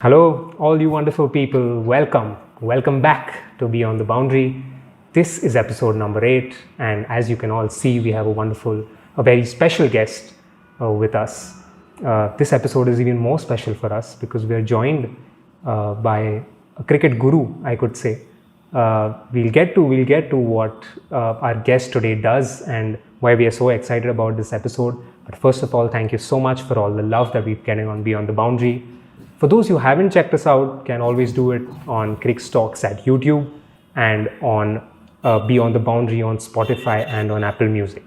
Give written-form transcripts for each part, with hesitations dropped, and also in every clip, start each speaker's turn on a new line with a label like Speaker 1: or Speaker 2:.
Speaker 1: Hello, all you wonderful people. Welcome. Welcome back to Beyond the Boundary. This is episode number 8, and as you can all see, we have a very special guest with us. This episode is even more special for us because we are joined by a cricket guru, I could say. We'll get to what our guest today does and why we are so excited about this episode. But first of all, thank you so much for all the love that we're getting on Beyond the Boundary. For those who haven't checked us out, can always do it on CricStox at YouTube and on Beyond the Boundary on Spotify and on Apple Music.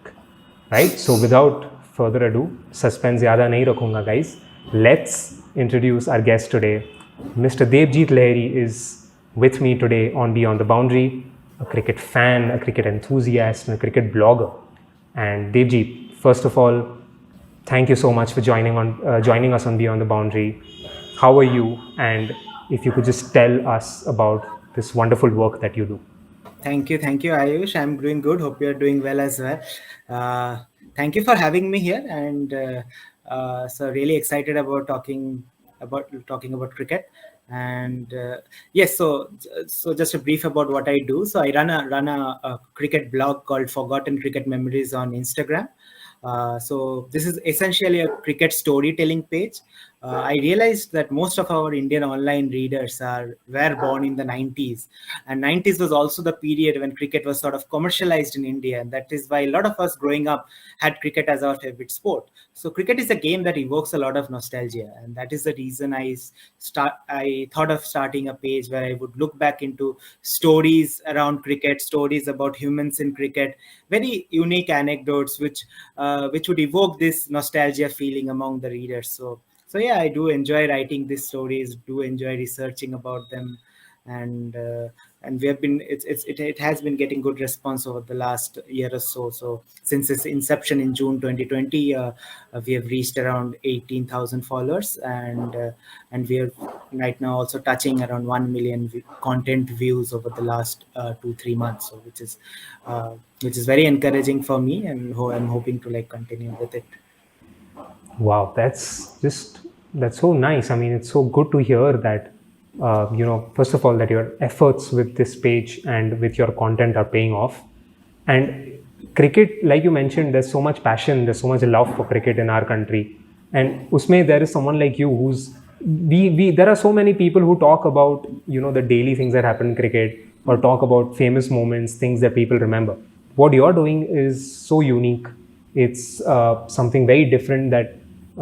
Speaker 1: Right? So without further ado, suspense zyada nahi rakhunga, guys. Let's introduce our guest today. Mr. Debjit Lahiri is with me today on Beyond the Boundary, a cricket fan, a cricket enthusiast, and a cricket blogger. And Debjit, first of all, thank you so much for joining us on Beyond the Boundary. How are you? And if you could just tell us about this wonderful work that you do.
Speaker 2: Thank you, Aayush. I'm doing good. Hope you're doing well as well. Thank you for having me here, and so really excited about talking about cricket. And yes, so just a brief about what I do. So I run a cricket blog called Forgotten Cricket Memories on Instagram. So this is essentially a cricket storytelling page. I realized that most of our Indian online readers were born in the 90s, and 90s was also the period when cricket was sort of commercialized in India, and that is why a lot of us growing up had cricket as our favorite sport. So cricket is a game that evokes a lot of nostalgia, and that is the reason I thought of starting a page where I would look back into stories around cricket, stories about humans in cricket, very unique anecdotes which would evoke this nostalgia feeling among the readers. So yeah, I do enjoy writing these stories, do enjoy researching about them, and we have been it has been getting good response over the last year or so. So since its inception in June 2020, we have reached around 18,000 followers, and we are right now also touching around 1 million content views over the last 2-3 months. So which is very encouraging for me, and I'm hoping to continue with it.
Speaker 1: Wow, that's so nice. I mean, it's so good to hear that, first of all, that your efforts with this page and with your content are paying off. And cricket, like you mentioned, there's so much passion, there's so much love for cricket in our country. And usme, there is someone like you who's, there are so many people who talk about, the daily things that happen in cricket or talk about famous moments, things that people remember. What you're doing is so unique. It's something very different that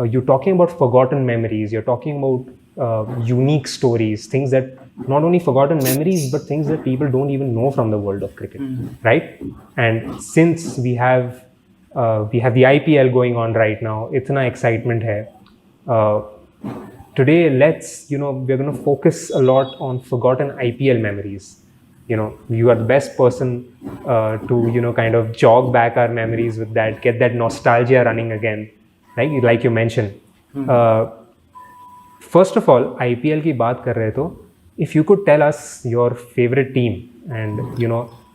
Speaker 1: you're talking about forgotten memories, you're talking about unique stories, things that not only forgotten memories, but things that people don't even know from the world of cricket, right? And since we have the IPL going on right now, itna excitement hai. Today, we're going to focus a lot on forgotten IPL memories. You are the best person to, kind of jog back our memories with that, get that nostalgia running again, right? Like you mentioned. First of all, IPL की बात कर रहे तो, if you could tell us your favorite team and,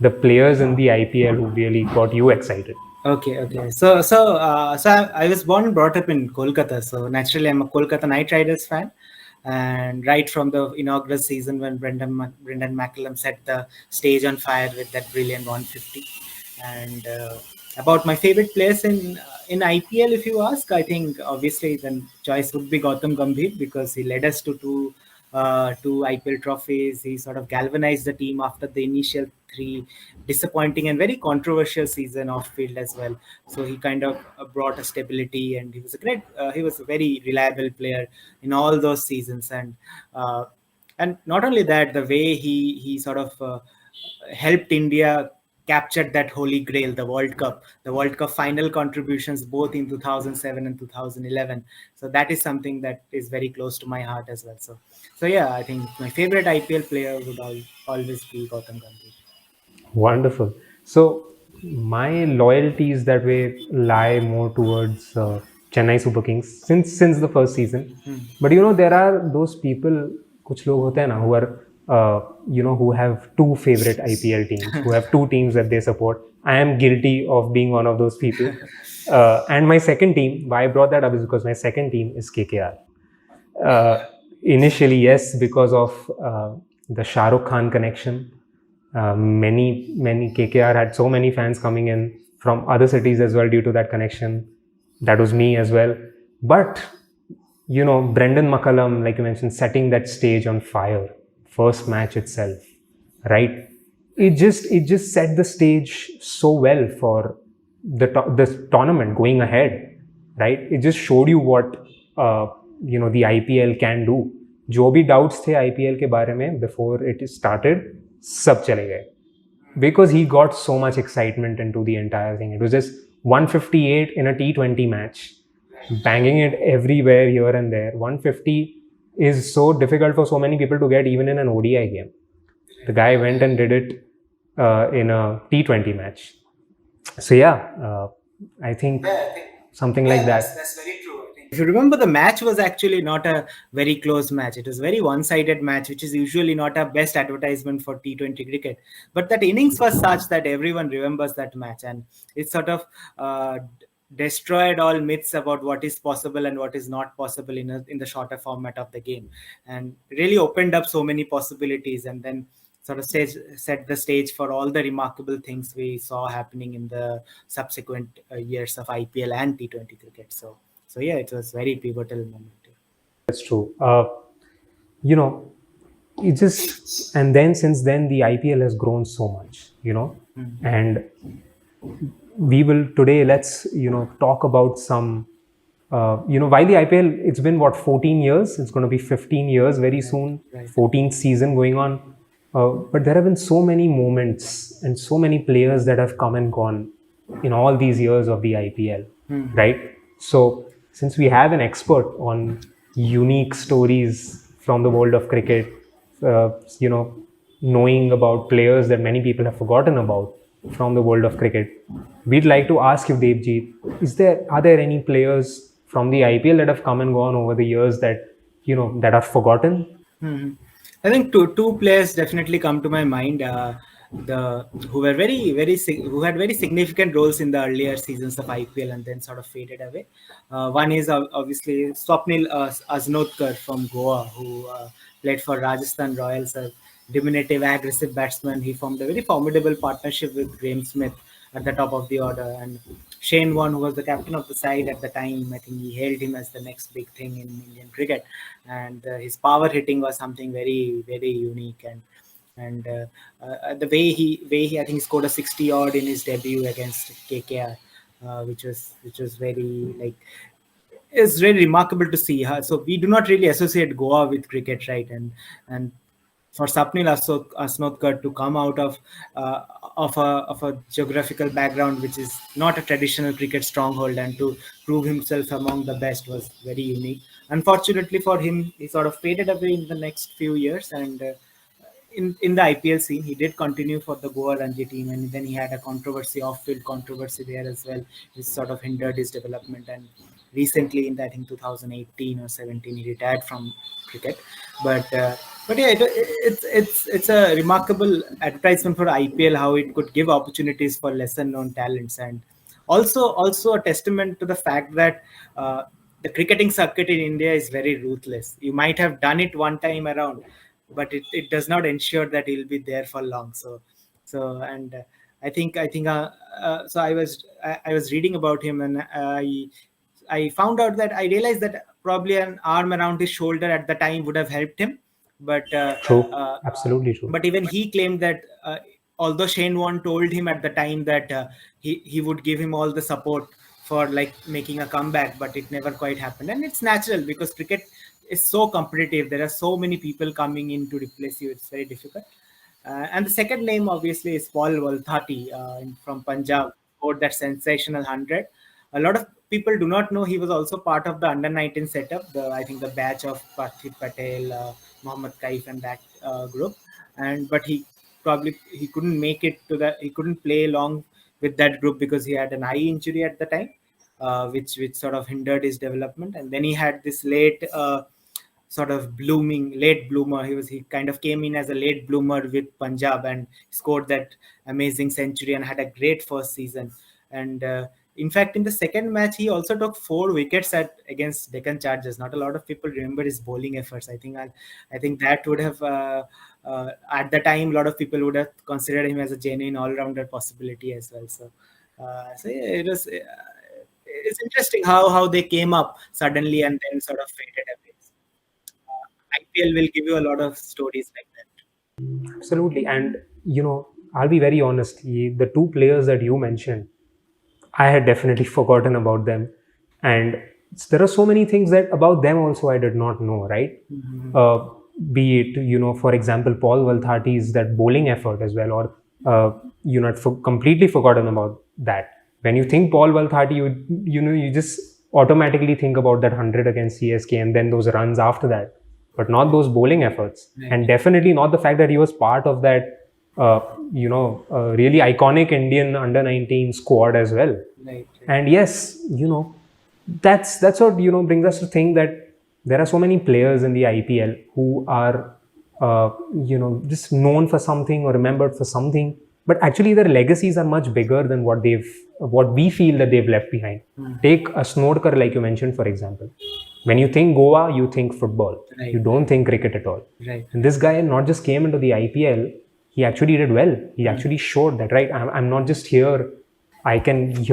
Speaker 1: the players in the IPL who really got you excited.
Speaker 2: Okay. So I was born and brought up in Kolkata. So naturally, I'm a Kolkata Knight Riders fan. And right from the inaugural season when Brendan McCullum set the stage on fire with that brilliant 150. And about my favorite players in IPL, if you ask, I think obviously then choice would be Gautam Gambhir, because he led us to two IPL trophies. He sort of galvanized the team after the initial 3 disappointing and very controversial season off field as well. So he kind of brought a stability, and he was a very reliable player in all those seasons. And not only that, the way he sort of helped India captured that holy grail, the World Cup final contributions both in 2007 and 2011. So that is something that is very close to my heart as well. So yeah, I think my favorite IPL player would always be Gautam Gambhir.
Speaker 1: Wonderful. So my loyalties that way lie more towards Chennai Super Kings since the first season. But there are those people, कुछ लोग होते हैं ना, who are who have 2 favorite IPL teams, who have 2 teams that they support. I am guilty of being one of those people. And my second team, why I brought that up is because my second team is KKR. Initially, yes, because of the Shah Rukh Khan connection. Many KKR had so many fans coming in from other cities as well due to that connection. That was me as well. But Brendan McCullum, like you mentioned, setting that stage on fire, first match itself, right? It just set the stage so well for this tournament going ahead, right? It just showed you what the IPL can do. जो भी doubts थे IPL के बारे में before it started, सब चले गए because he got so much excitement into the entire thing. It was just 158 in a T20 match, banging it everywhere here and there. 150 is so difficult for so many people to get even in an ODI game. The guy went and did it in a T20 match. So I think something like that.
Speaker 2: That's very true. If you remember, the match was actually not a very close match. It was a very one-sided match, which is usually not a best advertisement for T20 cricket. But that innings was such that everyone remembers that match, and it sort of destroyed all myths about what is possible and what is not possible in the shorter format of the game, and really opened up so many possibilities, and then sort of set the stage for all the remarkable things we saw happening in the subsequent years of IPL and T20 cricket. So yeah, it was very pivotal moment.
Speaker 1: That's true. It just, and then since then the IPL has grown so much, and we will today, let's talk about some while the IPL, it's been 14 years, it's going to be 15 years very soon,
Speaker 2: Right.
Speaker 1: 14th season going on, but there have been so many moments and so many players that have come and gone in all these years of the IPL, right? So since we have an expert on unique stories from the world of cricket, knowing about players that many people have forgotten about from the world of cricket, we'd like to ask you, Debjit, are there any players from the IPL that have come and gone over the years that that are forgotten?
Speaker 2: I think two players definitely come to my mind. Who were who had very significant roles in the earlier seasons of IPL and then sort of faded away. One is obviously Swapnil Asnotkar from Goa, who played for Rajasthan Royals, a diminutive, aggressive batsman. He formed a very formidable partnership with Graeme Smith at the top of the order, and Shane Warne, who was the captain of the side at the time, I think he hailed him as the next big thing in Indian cricket, and his power hitting was something very, very unique. And the way he I think he scored a 60 odd in his debut against KKR, which was very it's really remarkable to see. So we do not really associate Goa with cricket, right? And for Sapnil Asnotkar to come out of a geographical background which is not a traditional cricket stronghold and to prove himself among the best was very unique. Unfortunately for him, he sort of faded away in the next few years, and in the IPL scene, he did continue for the Goa Ranji team, and then he had a off-field controversy there as well, which sort of hindered his development. And recently, in I think 2018 or 17, he retired from cricket. But yeah, it's a remarkable advertisement for IPL, how it could give opportunities for lesser-known talents, and also a testament to the fact that the cricketing circuit in India is very ruthless. You might have done it one time around, but it does not ensure that he'll be there for long. And so I was reading about him, and I found out that I realized that probably an arm around his shoulder at the time would have helped him, but
Speaker 1: True, absolutely true.
Speaker 2: but even he claimed that although Shane Warne told him at the time that he would give him all the support for making a comeback, but it never quite happened. And it's natural because cricket is so competitive. There are so many people coming in to replace you. It's very difficult. And the second name obviously is Paul Wolfharty from Punjab, scored that sensational 100. A lot of people do not know he was also part of the under-19 setup. I think the batch of Parthiv Patel, Mohammad Kaif, and that group. But he couldn't make it to that. He couldn't play long with that group because he had an eye injury at the time, which sort of hindered his development. And then he had this late bloomer. He kind of came in as a late bloomer with Punjab and scored that amazing century and had a great first season. And in fact, in the second match, he also took 4 wickets against Deccan Chargers. Not a lot of people remember his bowling efforts. I think that would have at the time, a lot of people would have considered him as a genuine all-rounder possibility as well. So yeah, it was. It's interesting how they came up suddenly and then sort of faded away. IPL will give you a lot of stories like that.
Speaker 1: Absolutely. And, I'll be very honest. The two players that you mentioned, I had definitely forgotten about them. And there are so many things that about them also I did not know, right? Be it, for example, Paul Wolfharty's that bowling effort as well, or, completely forgotten about that. When you think Paul Wolfharty, you just automatically think about that 100 against CSK and then those runs after that, but not those bowling efforts.
Speaker 2: Right.
Speaker 1: And definitely not the fact that he was part of that, really iconic Indian under-19 squad as well.
Speaker 2: Right.
Speaker 1: And yes, that's what brings us to think that there are so many players in the IPL who are just known for something or remembered for something, but actually their legacies are much bigger than what we feel that they've left behind. Take a Snodkar, like you mentioned, for example. When you think Goa, you think football.
Speaker 2: Right.
Speaker 1: You don't think cricket at all.
Speaker 2: Right.
Speaker 1: And this guy not just came into the IPL, he actually did well. He actually showed that, right? I'm not just here. I can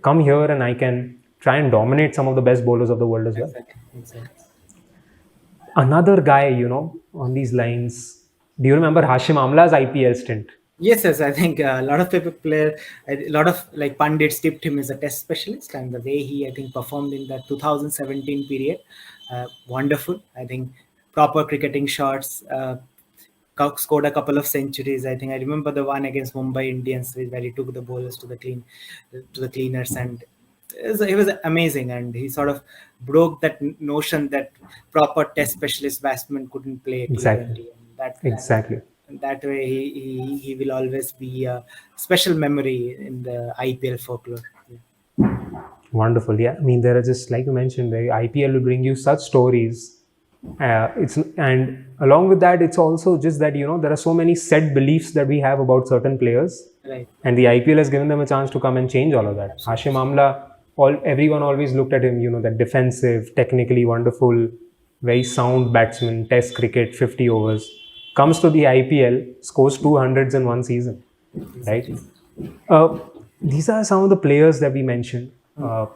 Speaker 1: come here and I can try and dominate some of the best bowlers of the world as well.
Speaker 2: Exactly.
Speaker 1: Another guy, on these lines, do you remember Hashim Amla's IPL stint?
Speaker 2: Yes, I think a lot of a lot of like pundits tipped him as a test specialist, and the way he, I think, performed in the 2017 period, wonderful. I think proper cricketing shots, scored a couple of centuries. I think I remember the one against Mumbai Indians where he took the bowlers to the cleaners, and it was amazing. And he sort of broke that notion that proper test specialist batsmen couldn't play
Speaker 1: Exactly.
Speaker 2: Exactly. That way, he will always be a special memory in the IPL folklore. Yeah.
Speaker 1: Wonderful. Yeah, I mean, there are just, like you mentioned, the IPL will bring you such stories. And along with that, it's also just that there are so many set beliefs that we have about certain players,
Speaker 2: right?
Speaker 1: And the IPL has given them a chance to come and change all of that. Hashim Amla, everyone always looked at him, that defensive, technically wonderful, very sound batsman, Test cricket, 50 overs. Comes to the IPL, scores 200s in one season, right? These are some of the players that we mentioned. Are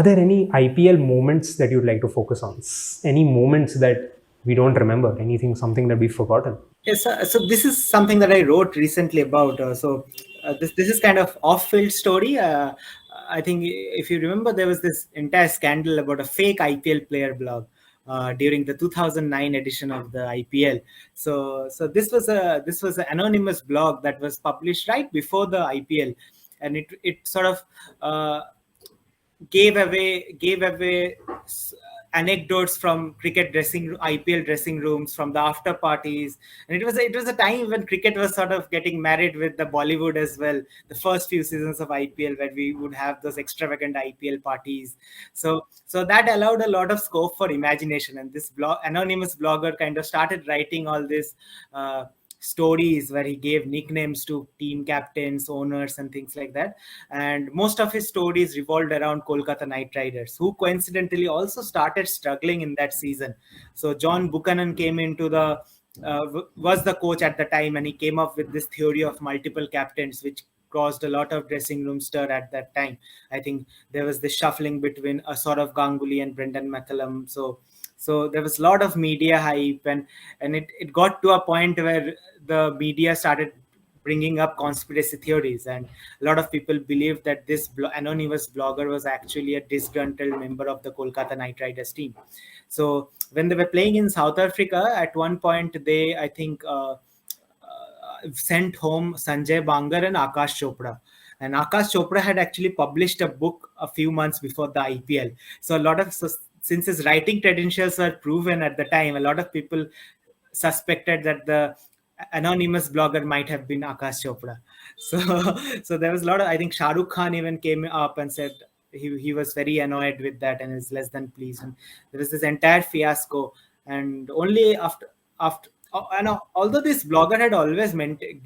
Speaker 1: there any IPL moments that you'd like to focus on? Any moments that we don't remember? Something that we've forgotten?
Speaker 2: Yes, so this is something that I wrote recently about. This is kind of off-field story. I think if you remember, there was this entire scandal about a fake IPL player blog. During the 2009 edition of the IPL. So this was an anonymous blog that was published right before the IPL, and it sort of gave away anecdotes from IPL dressing rooms, from the after parties, and it was a time when cricket was sort of getting married with the Bollywood as well. The first few seasons of IPL, where we would have those extravagant IPL parties, so that allowed a lot of scope for imagination. And this anonymous blogger kind of started writing all this stories where he gave nicknames to team captains, owners, and things like that. And most of his stories revolved around Kolkata Knight Riders, who coincidentally also started struggling in that season. So John Buchanan came into was the coach at the time, and he came up with this theory of multiple captains, which caused a lot of dressing room stir at that time. I think there was this shuffling between a sort of Ganguly and Brendan McCullum. So there was a lot of media hype, and it got to a point where the media started bringing up conspiracy theories, and a lot of people believed that this anonymous blogger was actually a disgruntled member of the Kolkata Knight Riders team. So when they were playing in South Africa, at one point they, I think, sent home Sanjay Bangar and Akash Chopra. And Akash Chopra had actually published a book a few months before the IPL. So since his writing credentials were proven at the time, a lot of people suspected that the anonymous blogger might have been Akash Chopra. So there was a lot of, I think Shah Rukh Khan even came up and said he was very annoyed with that and is less than pleased. And there was this entire fiasco. And only after and although this blogger had always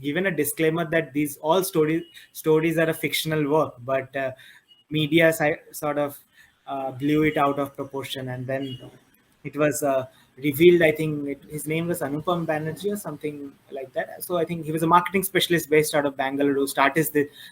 Speaker 2: given a disclaimer that these all stories are a fictional work, but media sort of blew it out of proportion, and then it was revealed. I think his name was Anupam Banerjee or something like that. So I think he was a marketing specialist based out of Bangalore who started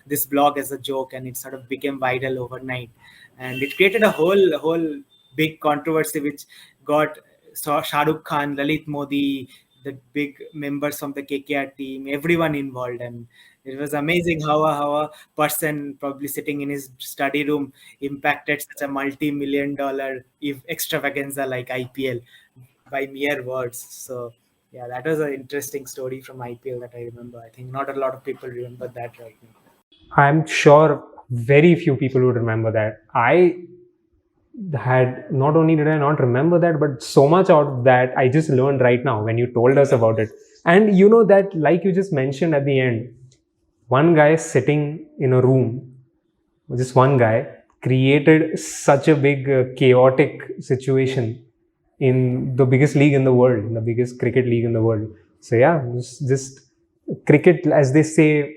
Speaker 2: this blog as a joke, and it sort of became viral overnight, and it created a whole big controversy which got Shah Rukh Khan, Lalit Modi, the big members from the KKR team, everyone involved. And it was amazing how a person probably sitting in his study room impacted such a multi-million-dollar extravaganza like IPL by mere words. So yeah, that was an interesting story from IPL that I remember. I think not a lot of people remember that right now.
Speaker 1: I'm sure very few people would remember that. I had not only did I not remember that, but so much out of that I just learned right now when you told us about it. And you know that, like you just mentioned at the end, one guy sitting in a room, just one guy, created such a big chaotic situation in the biggest league in the world, in the biggest cricket league in the world. So yeah, just cricket, as they say,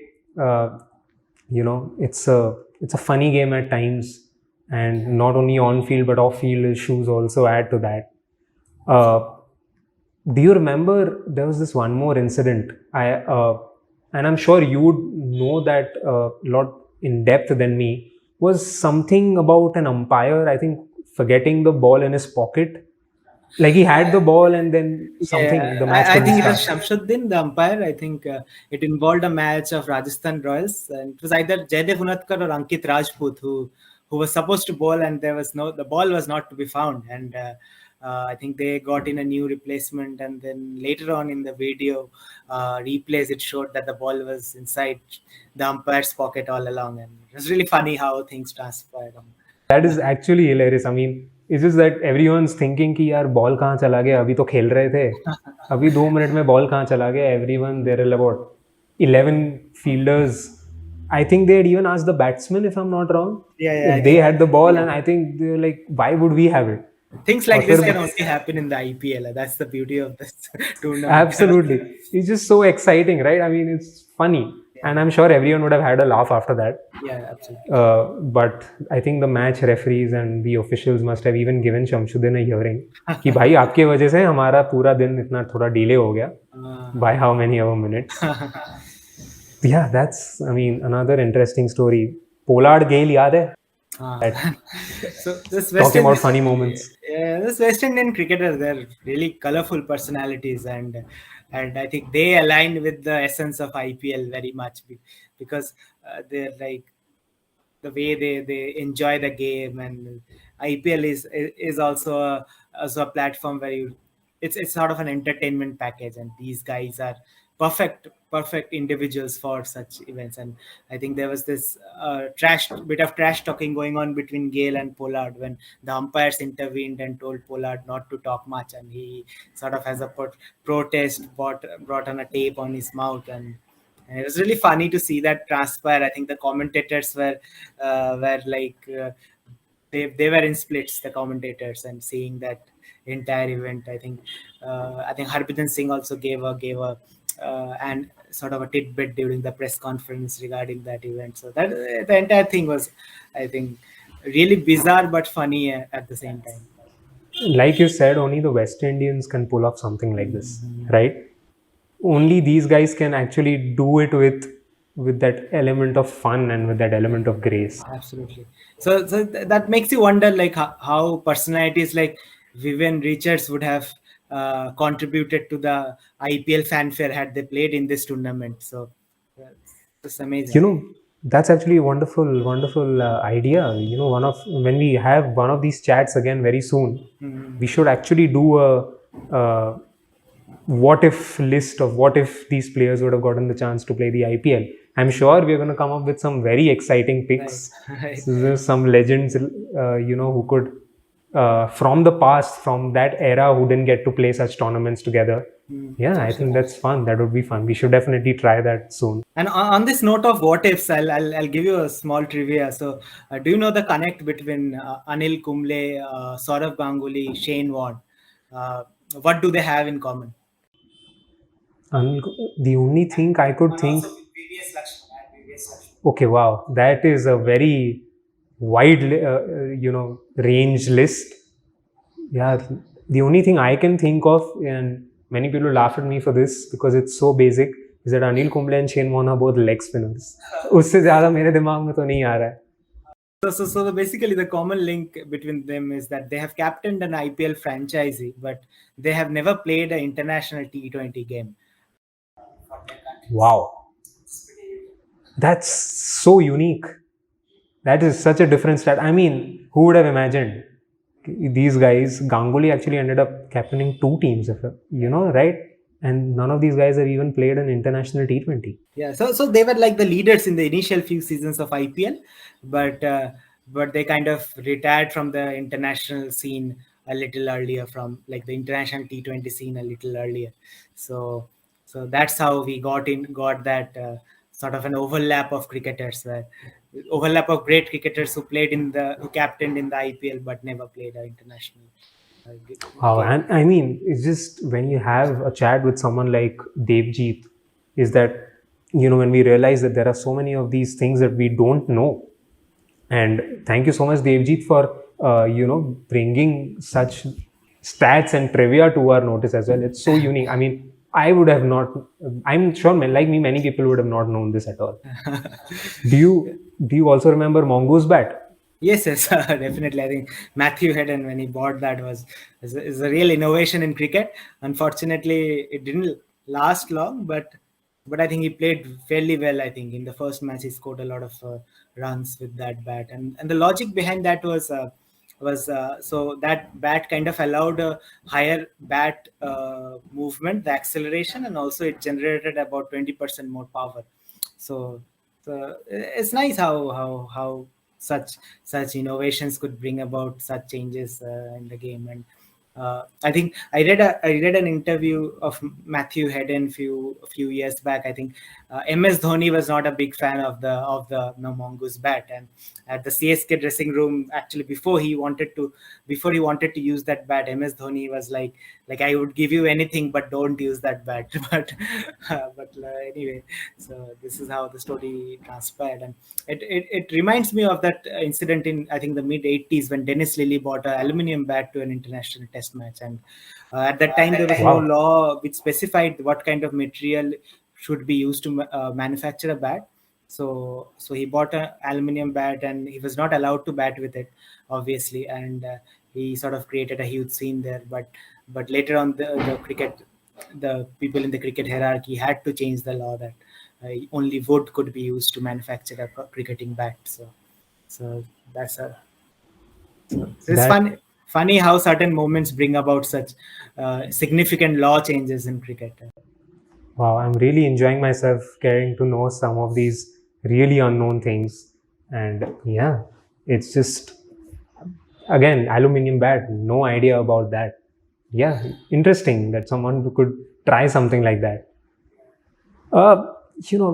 Speaker 1: it's a funny game at times, and not only on field but off field issues also add to that. Uh, do you remember there was this one more incident? And I'm sure you would know that a lot in depth than me. Was something about an umpire, I think, forgetting the ball in his pocket. Like he had the ball and then something, the
Speaker 2: Yeah,
Speaker 1: match
Speaker 2: I
Speaker 1: couldn't
Speaker 2: think it was
Speaker 1: start.
Speaker 2: Shamsuddin, the umpire. I think it involved a match of Rajasthan Royals, and it was either Jaydev Unatkar or Ankit Rajput who was supposed to bowl, and the ball was not to be found, and I think they got in a new replacement, and then later on in the video replays, it showed that the ball was inside the umpire's pocket all along, and it was really funny how things transpired.
Speaker 1: That is actually hilarious. I mean, it's just that everyone's thinking कि यार ball कहाँ चला गया, अभी तो खेल रहे थे, अभी 2 मिनट में बॉल कहाँ चला गया. Everyone, there are about 11 fielders. I think they had even asked the batsman, if I'm not wrong,
Speaker 2: Yeah,
Speaker 1: if they had the ball, and I think they were like, why would we have it?
Speaker 2: things
Speaker 1: और
Speaker 2: like this
Speaker 1: फिर
Speaker 2: can only happen in the IPL. That's the beauty of this tournament.
Speaker 1: absolutely, it's just so exciting, right? I mean, it's funny, and I'm sure everyone would have had a laugh after that.
Speaker 2: Yeah, absolutely.
Speaker 1: But I think the match referees and the officials must have even given Shamsuddin a hearing कि भाई आपके वजह से हमारा पूरा दिन इतना थोड़ा डिले हो गया by how many hour minutes. Yeah, that's, I mean, another interesting story. Pollard Gale याद है?
Speaker 2: So this
Speaker 1: Talking about funny moments.
Speaker 2: Yeah, this West Indian cricketers, they're really colorful personalities, and I think they align with the essence of IPL very much because they're like the way they enjoy the game, and IPL is also a platform where it's sort of an entertainment package, and these guys are perfect individuals for such events. And I think there was this bit of trash talking going on between Gale and Pollard when the umpires intervened and told Pollard not to talk much, and he sort of has a protest brought on a tape on his mouth, and it was really funny to see that transpire. I think the commentators were like they were in splits, the commentators, and seeing that entire event. I think Harbhajan Singh also gave a and sort of a tidbit during the press conference regarding that event. So that the entire thing was, I think, really bizarre but funny at the same time.
Speaker 1: Like you said, only the West Indians can pull off something like this, right? Only these guys can actually do it with that element of fun and with that element of grace.
Speaker 2: Absolutely. So that makes you wonder, like how personalities like Vivian Richards would have contributed to the IPL fanfare had they played in this tournament. So it's amazing.
Speaker 1: You know, that's actually a wonderful idea. You know, when we have one of these chats again very soon, we should actually do a what if list of what if these players would have gotten the chance to play the IPL. I'm sure we're going to come up with some very exciting picks.
Speaker 2: Right.
Speaker 1: So there's some legends, who could, from the past, from that era, who didn't get to play such tournaments together. Yeah, I think that's fun. That would be fun. We should definitely try that soon.
Speaker 2: And on this note of what ifs, I'll give you a small trivia. So, do you know the connect between Anil Kumble, Saurav Ganguly, Shane Warne? What do they have in common?
Speaker 1: And the only thing I could think. Okay, wow, that is a very wide, range list. Yeah, the only thing I can think of, and many people laugh at me for this because it's so basic, is that Anil Kumble and Shane Warne are both leg spinners. उससे ज़्यादा मेरे दिमाग में तो नहीं आ रहा है.
Speaker 2: So basically, the common link between them is that they have captained an IPL franchisee, but they have never played an international T20 game.
Speaker 1: Wow, that's so unique. That is such a different stat. I mean, who would have imagined these guys? Ganguly actually ended up captaining 2 teams, right? And none of these guys have even played an international T20.
Speaker 2: Yeah, so they were like the leaders in the initial few seasons of IPL, but they kind of retired from the international scene a little earlier, from like the international T20 scene a little earlier. So that's how we got that sort of an overlap of cricketers, where overlap of great cricketers who captained in the IPL but never played an international.
Speaker 1: Wow, and I mean, it's just when you have a chat with someone like Debjit, is that, when we realize that there are so many of these things that we don't know. And thank you so much, Debjit, for, bringing such stats and trivia to our notice as well. It's so unique. I mean, I would have not, I'm sure, like me, many people would have not known this at all. Do you also remember Mongoose Bat?
Speaker 2: Yes, definitely. I think Matthew Hedden, when he bought that, is a real innovation in cricket. Unfortunately, it didn't last long, but I think he played fairly well. I think in the first match he scored a lot of runs with that bat, and the logic behind that was so that bat kind of allowed a higher bat movement, the acceleration, and also it generated about 20% more power. So it's nice how such innovations could bring about such changes in the game. And I think I read an interview of Matthew Hedden a few years back. I think MS Dhoni was not a big fan of the Mongoose Bat, and at the CSK dressing room, actually before he wanted to use that bat, MS Dhoni was like I would give you anything but don't use that bat. but anyway, so this is how the story transpired, and it reminds me of that incident in, I think, the mid 80s, when Dennis Lilly bought an aluminium bat to an international test match, and at that time there was no law which specified what kind of material should be used to manufacture a bat. So he bought an aluminium bat, and he was not allowed to bat with it, obviously, and he sort of created a huge scene there. But later on, the people in the cricket hierarchy had to change the law that only wood could be used to manufacture a cricketing bat. So that's it's funny how certain moments bring about such significant law changes in cricket.
Speaker 1: Wow, I'm really enjoying myself getting to know some of these really unknown things. And yeah, it's just, again, aluminium bat, no idea about that. Yeah, interesting that someone could try something like that.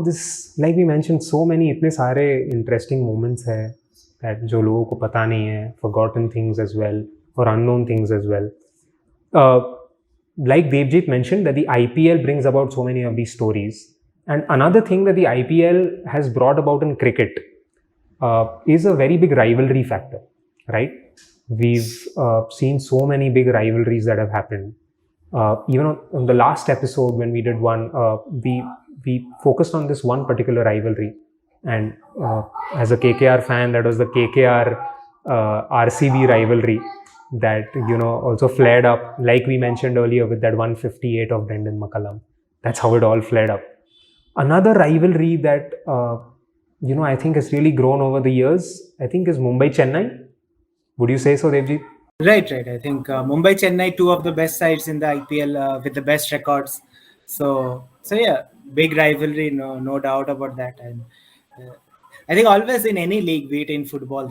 Speaker 1: This, like we mentioned, so many इतने सारे interesting moments है that जो लोगों को पता नहीं है, forgotten things as well, or unknown things as well. Like Debjit mentioned, that the IPL brings about so many of these stories. And another thing that the IPL has brought about in cricket is a very big rivalry factor, right? We've seen so many big rivalries that have happened. Even on the last episode when we did one, we focused on this one particular rivalry. And as a KKR fan, that was the KKR RCB rivalry that, also flared up, like we mentioned earlier, with that 158 of Brendan McCullum. That's how it all flared up. Another rivalry that, I think has really grown over the years, I think, is Mumbai-Chennai. Would you say so, Debjit?
Speaker 2: Right. I think Mumbai-Chennai, two of the best sides in the IPL with the best records. So yeah, big rivalry, no doubt about that. And I think always in any league, be it in football,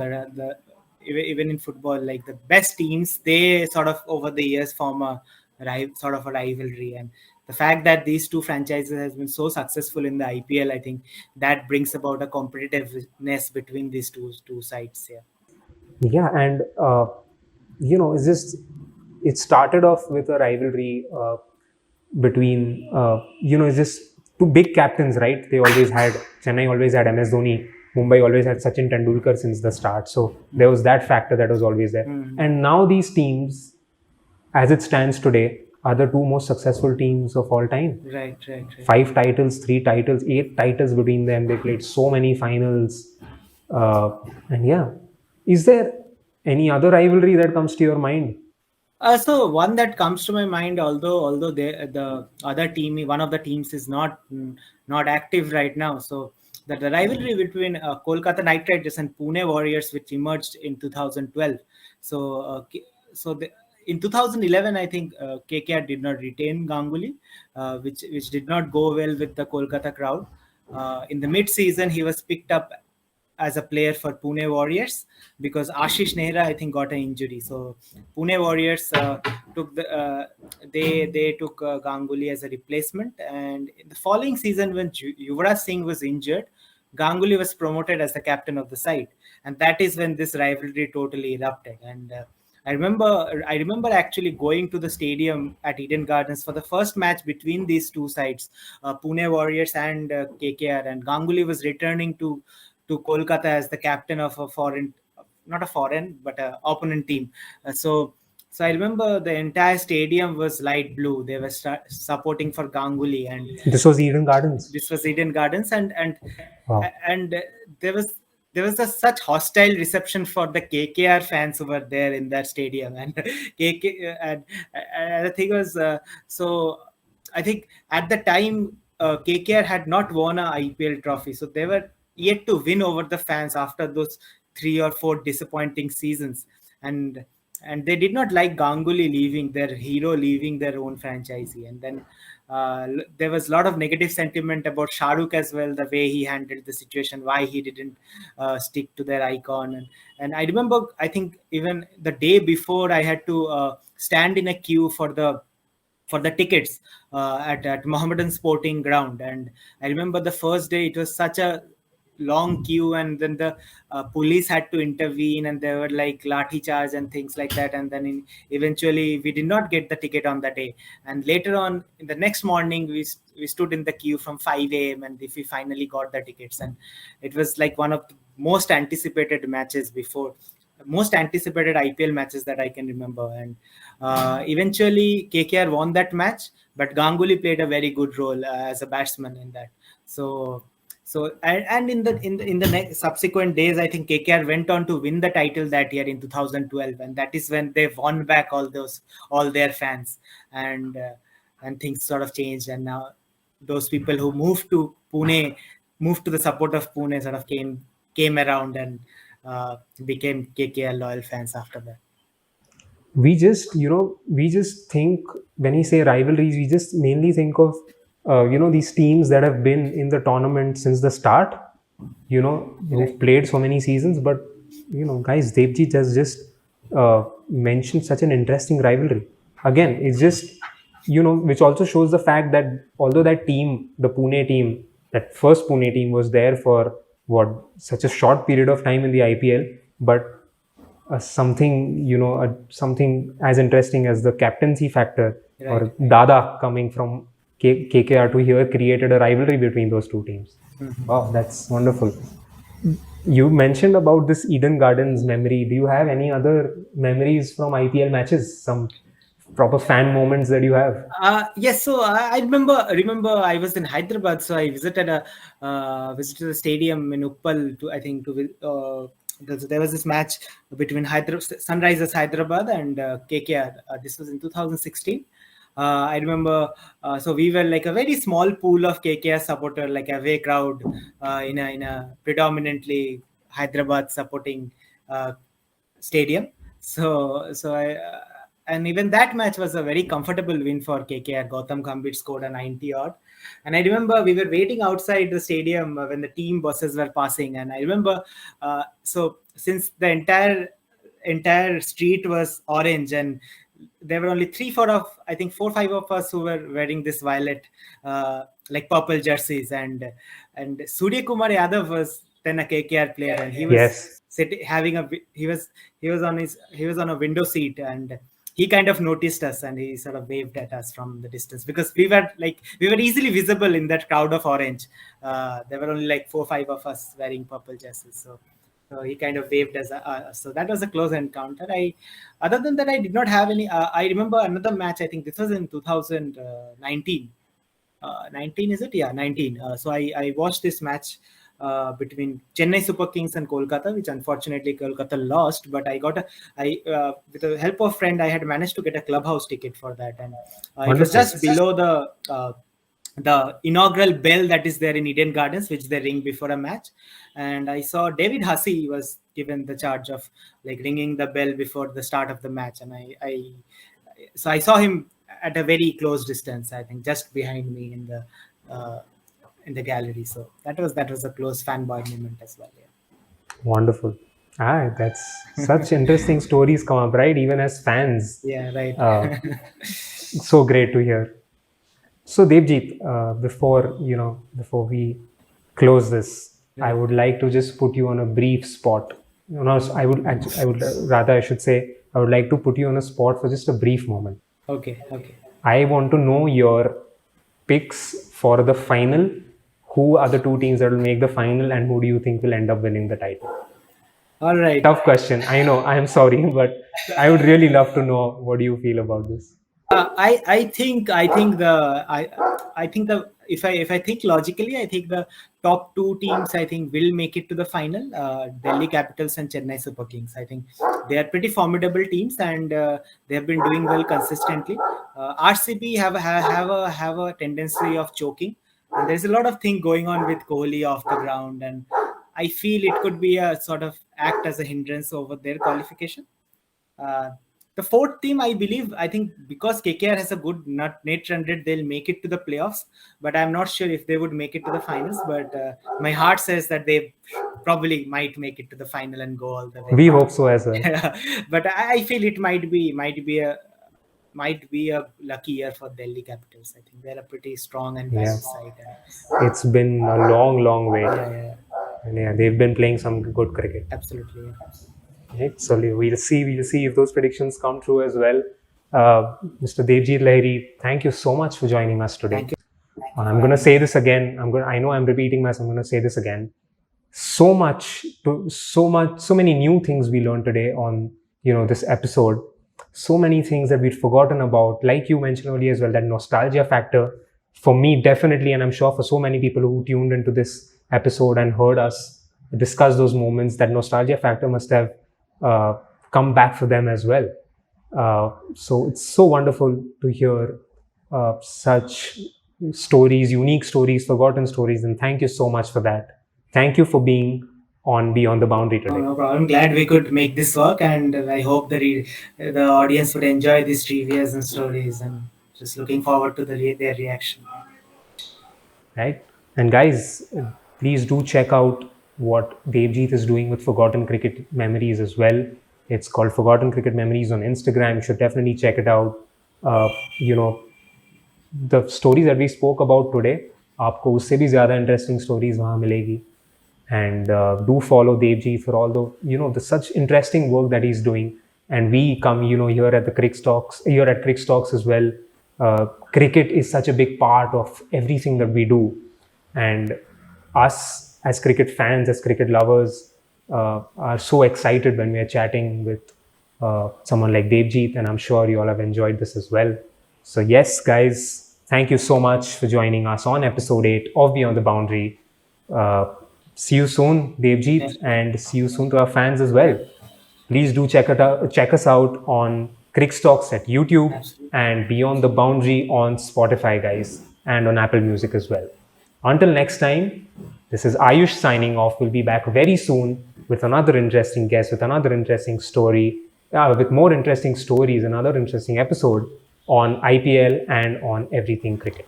Speaker 2: even in football, like the best teams, they sort of over the years form a rivalry. And the fact that these two franchises has been so successful in the IPL, I think that brings about a competitiveness between these two sides.
Speaker 1: Yeah, and it started off with a rivalry between it's just two big captains, right? Chennai always had MS Dhoni, Mumbai always had Sachin Tendulkar since the start, so there was that factor that was always there. And now these teams, as it stands today, are the two most successful teams of all time.
Speaker 2: Right.
Speaker 1: 5 titles, 3 titles, 8 titles between them. They played so many finals. And yeah, is there any other rivalry that comes to your mind?
Speaker 2: So one that comes to my mind, although the other team, one of the teams is not active right now. So the rivalry between Kolkata Knight Riders and Pune Warriors, which emerged in 2012. So in 2011, I think KKR did not retain Ganguly, which did not go well with the Kolkata crowd. In the mid-season, he was picked up as a player for Pune Warriors because Ashish Nehra I think got an injury. So Pune Warriors took they took Ganguly as a replacement, and in the following season when Yuvraj Singh was injured, Ganguly was promoted as the captain of the side, and that is when this rivalry totally erupted. And I remember actually going to the stadium at Eden Gardens for the first match between these two sides, Pune Warriors and KKR, and Ganguly was returning to Kolkata as the captain of a foreign, not a foreign, but a opponent team. So I remember the entire stadium was light blue. They were supporting for Ganguly, and
Speaker 1: This was Eden Gardens.
Speaker 2: this was Eden Gardens, and
Speaker 1: Wow.
Speaker 2: and there was such hostile reception for the KKR fans who were there in that stadium, and and the thing was, so I think at the time KKR had not won a IPL trophy, so they were yet to win over the fans after those 3 or 4 disappointing seasons, and they did not like Ganguly leaving, their hero leaving their own franchisee. And then there was a lot of negative sentiment about Shah Rukh as well, the way he handled the situation, why he didn't stick to their icon. And I remember, I think even the day before, I had to stand in a queue for the tickets at Mohammedan Sporting Ground. And I remember the first day, it was such a long queue, and then the police had to intervene, and there were like lathi charge and things like that. And then eventually we did not get the ticket on the day, and later on in the next morning we stood in the queue from 5 a.m. and if we finally got the tickets. And it was like one of the most anticipated matches before, most anticipated IPL matches that I can remember. And eventually KKR won that match, but Ganguly played a very good role as a batsman in that. And in the next subsequent days, I think KKR went on to win the title that year in 2012, and that is when they won back all their fans, and things sort of changed. And now those people who moved to Pune, moved to the support of Pune, sort of came around and became KKR loyal fans after that.
Speaker 1: We just think, when we say rivalries, we just mainly think of these teams that have been in the tournament since the start, who've played so many seasons. But guys, Debjit has just mentioned such an interesting rivalry. Again, it's just which also shows the fact that although that team, the Pune team, that first Pune team, was there for such a short period of time in the IPL, but something as interesting as the captaincy factor, or Dada coming from KKR to here, created a rivalry between those two teams. Wow, that's wonderful. You mentioned about this Eden Gardens memory. Do you have any other memories from IPL matches? Some proper fan moments that you have?
Speaker 2: Yes, so I remember I was in Hyderabad, so I visited the stadium in Uppal there was this match between Sunrisers Hyderabad and KKR. This was in 2016. I remember, so we were like a very small pool of KKR supporter, like away crowd in a predominantly Hyderabad supporting stadium. And even that match was a very comfortable win for KKR. Gautam Gambhir scored a 90 odd. And I remember we were waiting outside the stadium when the team buses were passing. And I remember, so since the entire street was orange, and there were only 4-5 of us who were wearing this violet, like purple jerseys. And Surya Kumar Yadav was then a KKR player, and he was
Speaker 1: Yes.
Speaker 2: he was on a window seat, and he kind of noticed us and he sort of waved at us from the distance because we were easily visible in that crowd of orange. There were only like 4 or 5 of us wearing purple jerseys. So he kind of waved us. So that was a close encounter. Other than that, I did not have any. I remember another match. I think this was in 2019. 19 is it? Yeah, 19. So I watched this match between Chennai Super Kings and Kolkata, which unfortunately Kolkata lost. But with the help of a friend, I had managed to get a clubhouse ticket for that, and it was just below the inaugural bell that is there in Eden Gardens, which they ring before a match. And I saw David Hussey was given the charge of like ringing the bell before the start of the match, and so I saw him at a very close distance. I think just behind me in the gallery. So that was a close fanboy moment as well. Yeah.
Speaker 1: Wonderful. That's such interesting stories come up, right? Even as fans.
Speaker 2: Yeah, right.
Speaker 1: So great to hear. So Debjit, before we close this, I would like to just put you on a brief spot. I would like to put you on a spot for just a brief moment.
Speaker 2: Okay.
Speaker 1: I want to know your picks for the final. Who are the two teams that will make the final, and who do you think will end up winning the title?
Speaker 2: All right.
Speaker 1: Tough question. I know. I am sorry, but I would really love to know what do you feel about this.
Speaker 2: I think if I think logically, I think the top two teams I think will make it to the final. Delhi Capitals and Chennai Super Kings. I think they are pretty formidable teams and they have been doing well consistently. RCB have a tendency of choking, and there's a lot of thing going on with Kohli off the ground, and I feel it could be a sort of act as a hindrance over their qualification. The fourth team, I think because KKR has a good net run rate, they'll make it to the playoffs. But I'm not sure if they would make it to the finals. But my heart says that they probably might make it to the final and go all the way.
Speaker 1: We hope so as well.
Speaker 2: But I feel it might be a lucky year for Delhi Capitals. I think they're a pretty strong and balanced side.
Speaker 1: It's been a long wait.
Speaker 2: Yeah.
Speaker 1: And they've been playing some good cricket.
Speaker 2: Absolutely. Yeah.
Speaker 1: Right, so we'll see if those predictions come true as well. Mr. Debjit Lahiri, thank you so much for joining us today.
Speaker 2: Thank you.
Speaker 1: I'm going to say this again. I know I'm repeating myself. I'm going to say this again. So many new things we learned today on this episode. So many things that we'd forgotten about. Like you mentioned earlier as well, that nostalgia factor for me definitely, and I'm sure for so many people who tuned into this episode and heard us discuss those moments, that nostalgia factor must have come back for them as well. So it's so wonderful to hear such stories, unique stories, forgotten stories, and thank you so much for that. Thank you for being on Beyond the Boundary today.
Speaker 2: No problem. Glad we could make this work, and I hope the audience would enjoy these trivias and stories, and just looking forward to their reaction.
Speaker 1: Right, and guys, please do check out what Debjit is doing with Forgotten Cricket Memories as well. It's called Forgotten Cricket Memories on Instagram. You should definitely check it out. The stories that we spoke about today, आपको उससे भी ज़्यादा interesting stories वहाँ मिलेगी. And do follow Debjit for all the such interesting work that he's doing. And we come here at the CricStox as well. Cricket is such a big part of everything that we do, and us as cricket fans, as cricket lovers, are so excited when we are chatting with someone like Debjit, and I'm sure you all have enjoyed this as well. So yes, guys, thank you so much for joining us on episode 8 of Beyond the Boundary. See you soon, Debjit, and see you soon to our fans as well. Please do check us out on CricStox at YouTube and Beyond the Boundary on Spotify, guys, and on Apple Music as well. Until next time, this is Aayush signing off. We'll be back very soon with another interesting guest, with another interesting story, with more interesting stories, another interesting episode on IPL and on everything cricket.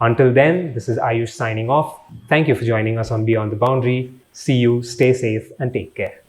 Speaker 1: Until then, this is Aayush signing off. Thank you for joining us on Beyond the Boundary. See you, stay safe, and take care.